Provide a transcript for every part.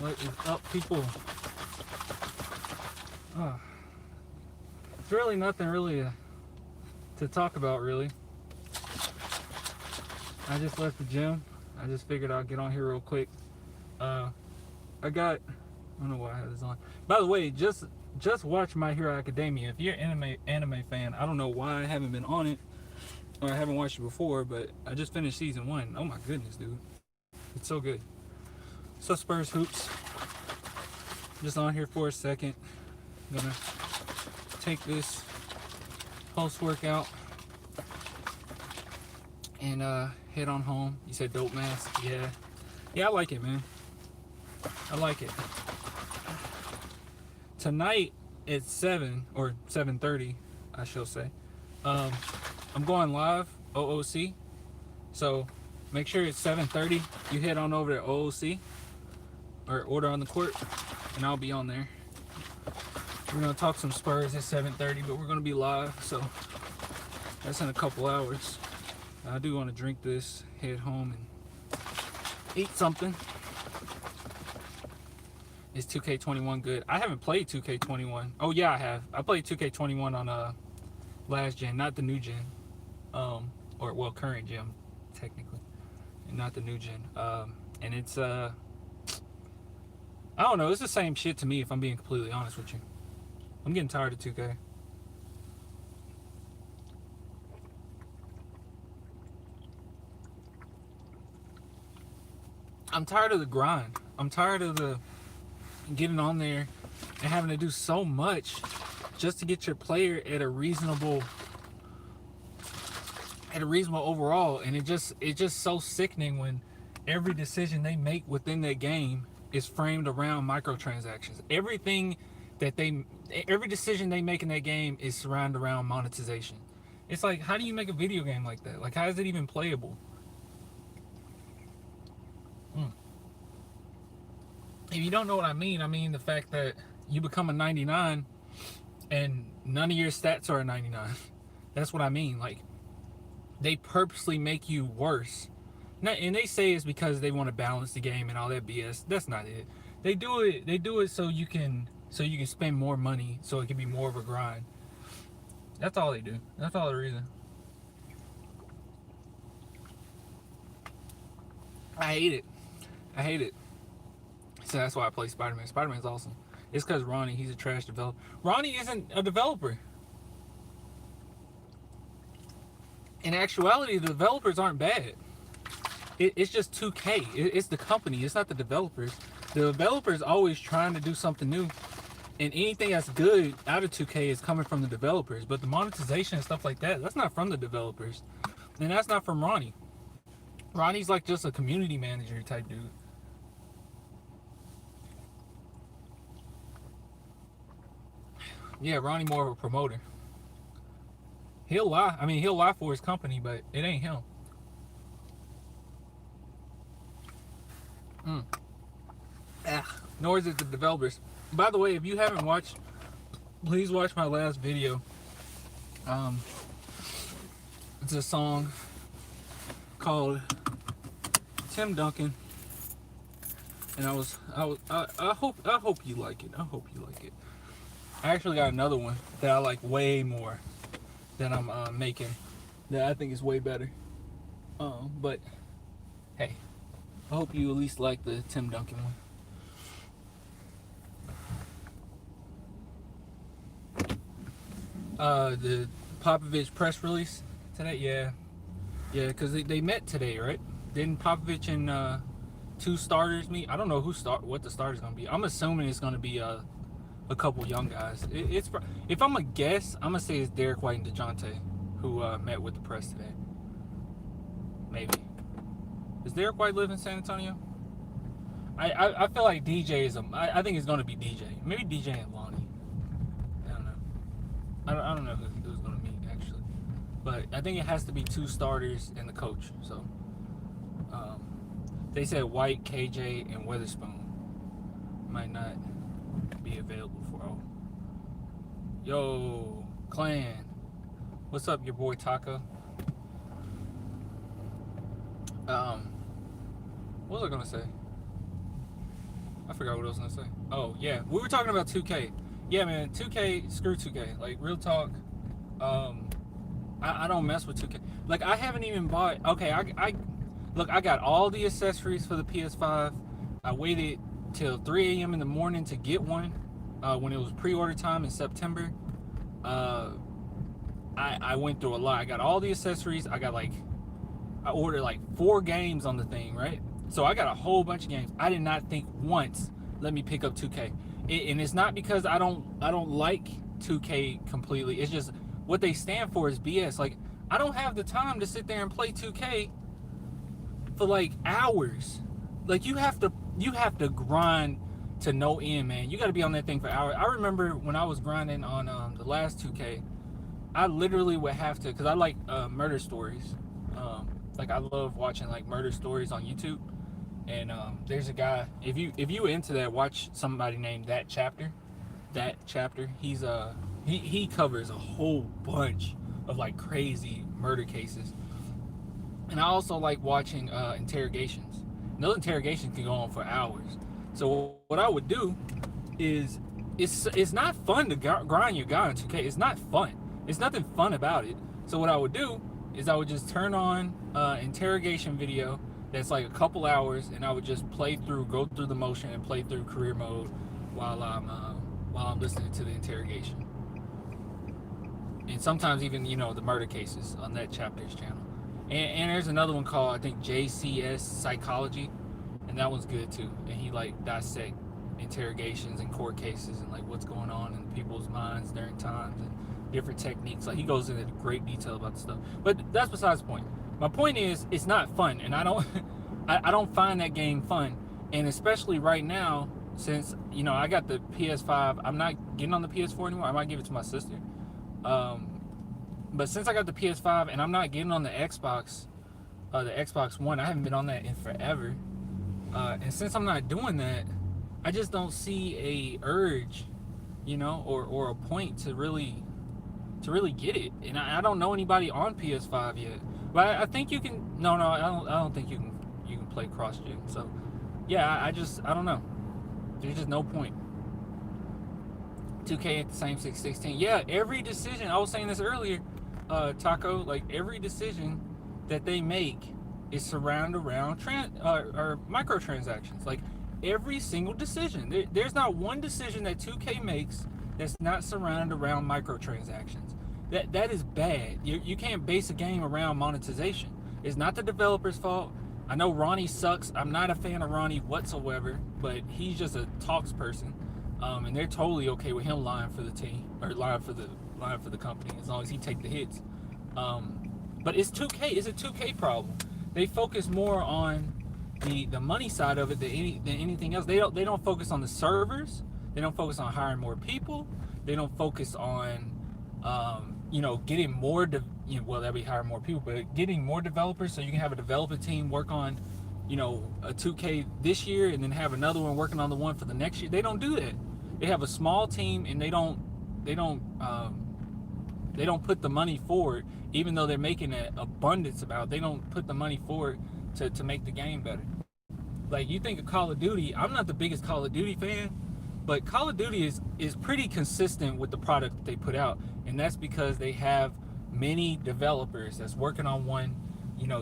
What is up, people? Uh, it's really nothing really to talk about, really. I just left the gym. I just figured I'd get on here real quick. I don't know why I had this on. By the way, just watch My Hero Academia. If you're an anime fan, I don't know why I haven't been on it or I haven't watched it before, but I just finished season 1. Oh my goodness, dude. It's so good. So Spurs hoops. Just on here for a second. I'm gonna take this post-workout and head on home. You said dope mask? Yeah, I like it, man. I like it. Tonight at 7 or 7:30, I shall say. I'm going live OOC, so make sure it's 7:30. You head on over to OOC or Order on the Court, and I'll be on there. We're gonna talk some Spurs at 7:30, but we're gonna be live, so that's in a couple hours. I do want to drink this, head home, and eat something. Is 2K21 good? I haven't played 2K21. Oh yeah, I have. I played 2K21 on last gen, not the new gen, or well, current gen technically, and not the new gen. And it's I don't know. It's the same shit to me, if I'm being completely honest with you. I'm getting tired of 2K. I'm tired of the grind. I'm tired of the getting on there and having to do so much just to get your player at a reasonable overall. And it's just so sickening when every decision they make within their game is framed around microtransactions. Every decision they make in their game is surrounded around monetization. It's like, how do you make a video game like that? Like, how is it even playable? If you don't know what I mean the fact that you become a 99 and none of your stats are a 99. That's what I mean. Like, they purposely make you worse. And they say it's because they want to balance the game and all that BS. That's not it. They do it so you can spend more money, so it can be more of a grind. That's all they do. That's all the reason. I hate it. So that's why I play Spider-Man. Spider-Man's awesome. It's because Ronnie, he's a trash developer. Ronnie isn't a developer. In actuality, the developers aren't bad. It's just 2K. It's the company. It's not the developers. The developers always trying to do something new. And anything that's good out of 2K is coming from the developers. But the monetization and stuff like that, that's not from the developers. And that's not from Ronnie. Ronnie's like just a community manager type dude. Yeah, Ronnie more of a promoter. He'll lie. I mean, he'll lie for his company, but it ain't him. Nor is it the developers. By the way, if you haven't watched, please watch my last video. It's a song called Tim Duncan, and I hope you like it. I hope you like it. I actually got another one that I like way more that I'm making that I think is way better. But hey, I hope you at least like the Tim Duncan one. The Popovich press release today, yeah, because they met today, right? Didn't Popovich and 2 starters meet? I don't know what the starter's gonna be. I'm assuming it's gonna be a couple young guys. If I'm a guess, I'm gonna say it's Derek White and DeJounte who met with the press today. Maybe. Does Derek White live in San Antonio? I feel like DJ is I think it's gonna be DJ. Maybe DJ and Lonnie. I don't know. I don't know who's gonna meet actually, but I think it has to be 2 starters and the coach. So they said White, KJ, and Weatherspoon might not be available for all. Yo, Clan, what's up, your boy Taco? What was I gonna say? I forgot what I was gonna say. Oh yeah, we were talking about 2K. Yeah, man, 2K, screw 2K. Like real talk. Um, I don't mess with 2K. Like I haven't even bought. Okay, I look. I got all the accessories for the PS5. I waited till 3 a.m. in the morning to get one when it was pre-order time in September. Uh, I went through a lot. I got all the accessories. I ordered like 4 games on the thing, right? So I got a whole bunch of games. I did not think once, let me pick up 2K. And it's not because I don't like 2K completely. It's just what they stand for is BS. Like I don't have the time to sit there and play 2K for like hours. Like you have to grind to no end, man. You got to be on that thing for hours. I remember when I was grinding on the last 2K, I literally would have to, because I like murder stories. Like I love watching like murder stories on YouTube. And there's a guy, if you into that, watch somebody named That Chapter. He's he covers a whole bunch of like crazy murder cases. And I also like watching interrogations. And those interrogations can go on for hours. So what I would do is it's not fun to grind your guy on 2K. It's not fun. It's nothing fun about it. So what I would do is I would just turn on interrogation video that's like a couple hours, and I would just go through the motion and play through career mode while I'm listening to the interrogation. And sometimes even the murder cases on That Chapter's channel. And there's another one called I think JCS Psychology, and that one's good too. And he like dissect interrogations and court cases and like what's going on in people's minds during times and different techniques. Like he goes into great detail about the stuff. But that's besides the point. My point is it's not fun, and I don't find that game fun. And especially right now, since I got the PS5, I'm not getting on the PS4 anymore. I might give it to my sister. But since I got the PS5 and I'm not getting on the Xbox One, I haven't been on that in forever. And since I'm not doing that, I just don't see a urge, or a point to really get it. And I don't know anybody on PS5 yet. But I think you can. No, I don't think you can play cross-gen. So, yeah, I don't know. There's just no point. 2K at the same 616. Yeah, every decision. I was saying this earlier, Taco. Like every decision that they make is surrounded around or microtransactions. Like every single decision. There's not one decision that 2K makes that's not surrounded around microtransactions. That is bad. You can't base a game around monetization. It's not the developer's fault. I know Ronnie sucks. I'm not a fan of Ronnie whatsoever, but he's just a talks person, and they're totally okay with him lying for the team or lying for the company as long as he take the hits. But it's 2K. It's a 2K problem. They focus more on the money side of it than anything else. They don't focus on the servers. They don't focus on hiring more people. They don't focus on getting more, that'd be hiring more people, but getting more developers so you can have a developer team work on, a 2K this year and then have another one working on the one for the next year. They don't do that. They have a small team and they don't put the money forward, even though they're making an abundance about it. They don't put the money forward to make the game better. Like you think of Call of Duty, I'm not the biggest Call of Duty fan, but Call of Duty is pretty consistent with the product that they put out, and that's because they have many developers that's working on one,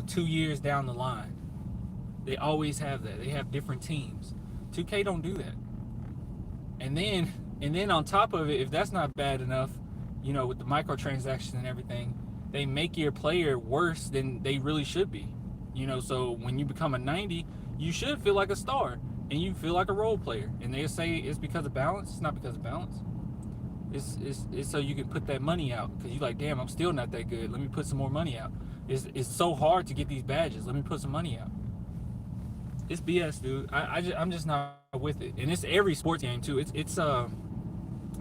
2 years down the line. They always have that. They have different teams. 2K don't do that. And then on top of it, if that's not bad enough, with the microtransactions and everything, they make your player worse than they really should be. So when you become a 90, you should feel like a star. And you feel like a role player, and they say it's because of balance. It's not because of balance. It's so you can put that money out because you're like, damn, I'm still not that good. Let me put some more money out. It's so hard to get these badges. Let me put some money out. It's BS, dude. I'm just not with it, and it's every sports game too. It's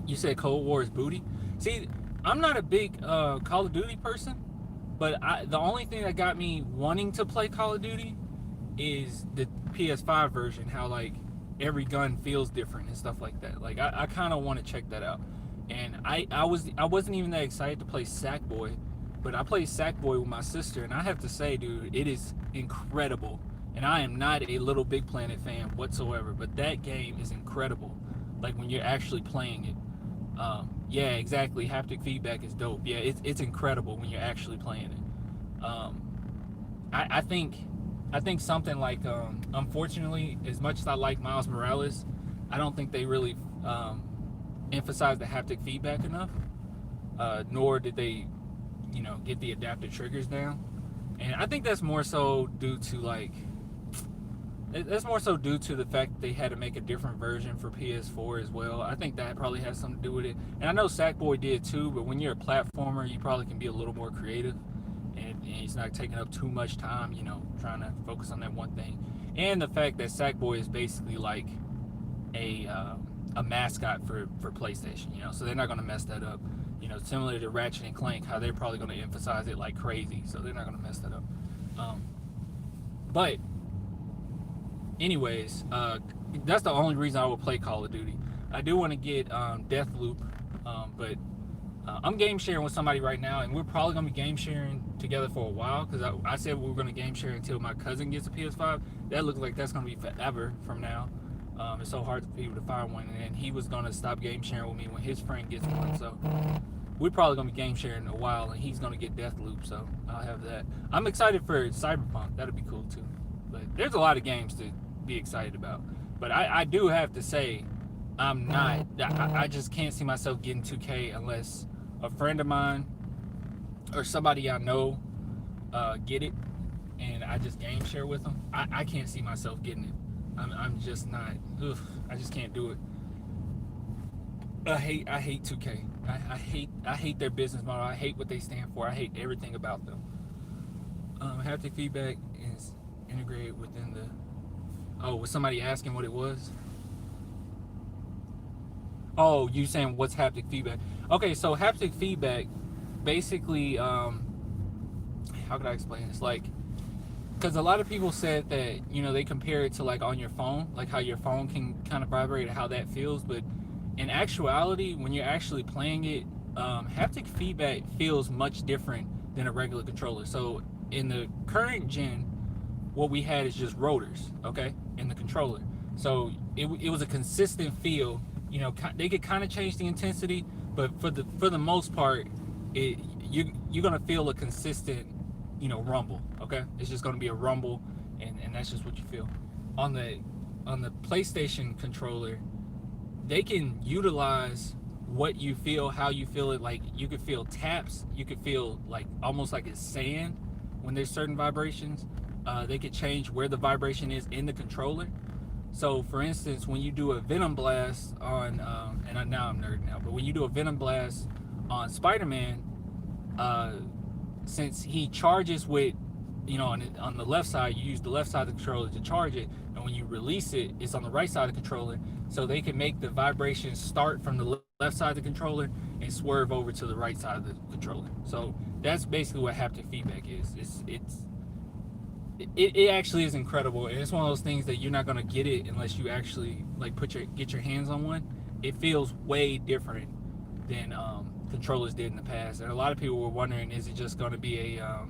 you said Cold War is booty. See, I'm not a big Call of Duty person, but the only thing that got me wanting to play Call of Duty is the PS5 version, how like every gun feels different and stuff like that. Like I kind of want to check that out. And I wasn't even that excited to play Sackboy, but I played Sackboy with my sister, and I have to say, dude, it is incredible. And I am not a Little Big Planet fan whatsoever, but that game is incredible. Like when you're actually playing it. Yeah, exactly. Haptic feedback is dope. Yeah, it's incredible when you're actually playing it. I think something like unfortunately, as much as I like Miles Morales, I don't think they really emphasize the haptic feedback enough. Nor did they, get the adaptive triggers down. And I think that's more so due to the fact that they had to make a different version for PS4 as well. I think that probably has something to do with it. And I know Sackboy did too, but when you're a platformer, you probably can be a little more creative. And it's not taking up too much time, trying to focus on that one thing. And the fact that Sackboy is basically like a mascot for PlayStation, so they're not going to mess that up. Similar to Ratchet and Clank, how they're probably going to emphasize it like crazy, so they're not going to mess that up. But anyways, that's the only reason I will play Call of Duty. I do want to get Deathloop, but I'm game sharing with somebody right now, and we're probably going to be game sharing together for a while, because I said we were going to game share until my cousin gets a PS5. That looks like that's going to be forever from now. It's so hard for people to find one, and he was going to stop game sharing with me when his friend gets one, so we're probably going to be game sharing in a while, and he's going to get Deathloop, so I'll have that. I'm excited for Cyberpunk. That'll be cool too. But there's a lot of games to be excited about. But I do have to say, I just can't see myself getting 2K unless a friend of mine or somebody I know get it, and I just game share with them. I can't see myself getting it. I'm just not. I just can't do it. I hate 2K. I hate their business model. I hate what they stand for. I hate everything about them. Haptic feedback is integrated within the. Oh, was somebody asking what it was? Oh, you saying what's haptic feedback? Okay, so haptic feedback, basically, how could I explain this? Like, because a lot of people said that, they compare it to like on your phone, like how your phone can kind of vibrate and how that feels. But in actuality, when you're actually playing it, haptic feedback feels much different than a regular controller. So in the current gen, what we had is just rotors, okay, in the controller. So it was a consistent feel. They could kind of change the intensity, but for the most part, you're gonna feel a consistent, rumble. Okay, it's just gonna be a rumble, and that's just what you feel. On the PlayStation controller, they can utilize what you feel, how you feel it. Like you could feel taps, you could feel like almost like it's sand when there's certain vibrations. They could change where the vibration is in the controller. So, for instance, when you do a Venom Blast on, now I'm nerding out, but when you do a Venom Blast on Spider-Man, since he charges with, on the left side, you use the left side of the controller to charge it, and when you release it, it's on the right side of the controller, so they can make the vibrations start from the left side of the controller and swerve over to the right side of the controller. So that's basically what haptic feedback is. It actually is incredible, and it's one of those things that you're not gonna get it unless you actually like get your hands on one. It feels way different than controllers did in the past, and a lot of people were wondering, is it just gonna be a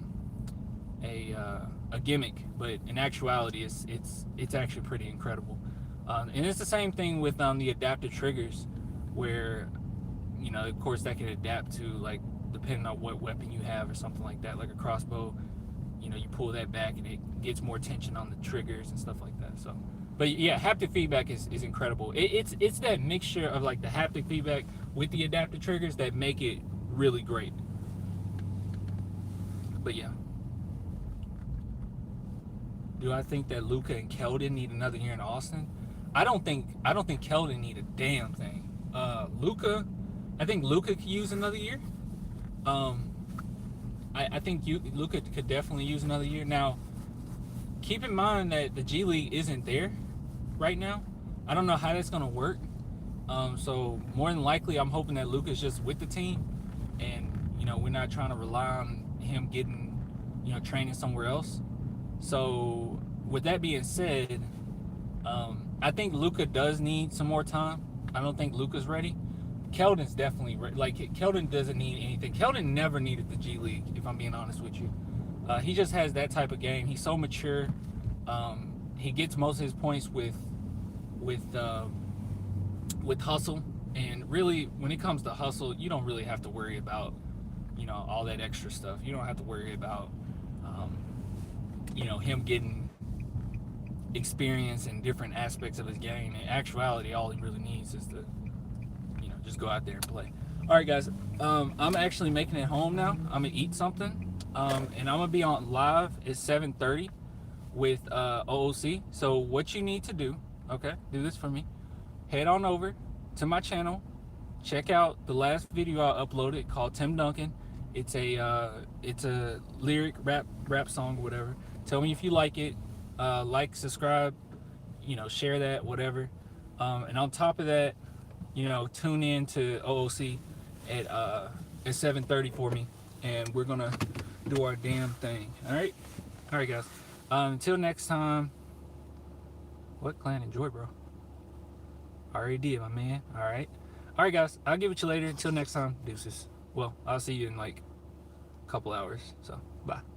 gimmick? But in actuality, it's actually pretty incredible. And it's the same thing with the adaptive triggers, where of course that can adapt to, like, depending on what weapon you have or something like that, like a crossbow. You pull that back and it gets more tension on the triggers and stuff like that. So, but yeah, haptic feedback is incredible. It's that mixture of like the haptic feedback with the adaptive triggers that make it really great. But yeah, do I think that Luka and Keldon need another year in Austin? I don't think Keldon need a damn thing. I think Luka could use another year. I think Luka could definitely use another year. Now, keep in mind that the G League isn't there right now. I don't know how that's going to work. So more than likely, I'm hoping that Luka's just with the team, and we're not trying to rely on him getting training somewhere else. So with that being said, I think Luka does need some more time. I don't think Luka's ready. Keldon's definitely ready. Like, Keldon doesn't need anything. Keldon never needed the G League, if I'm being honest with you. He just has that type of game. He's so mature. He gets most of his points with hustle, and really, when it comes to hustle, you don't really have to worry about all that extra stuff. You don't have to worry about him getting experience in different aspects of his game. In actuality, all he really needs is to just go out there and play. All right, guys. I'm actually making it home now. I'm gonna eat something, and I'm gonna be on live at 7:30 with OOC. So what you need to do, okay, do this for me. Head on over to my channel. Check out the last video I uploaded called Tim Duncan. It's a lyric rap song or whatever. Tell me if you like it. Like, subscribe, share that, whatever. And on top of that, tune in to OOC at 7:30 for me, and we're gonna do our damn thing. All right, guys. Until next time. What clan enjoy, bro? Already did, my man. All right, guys. I'll get with you later. Until next time, deuces. Well, I'll see you in like a couple hours. So, bye.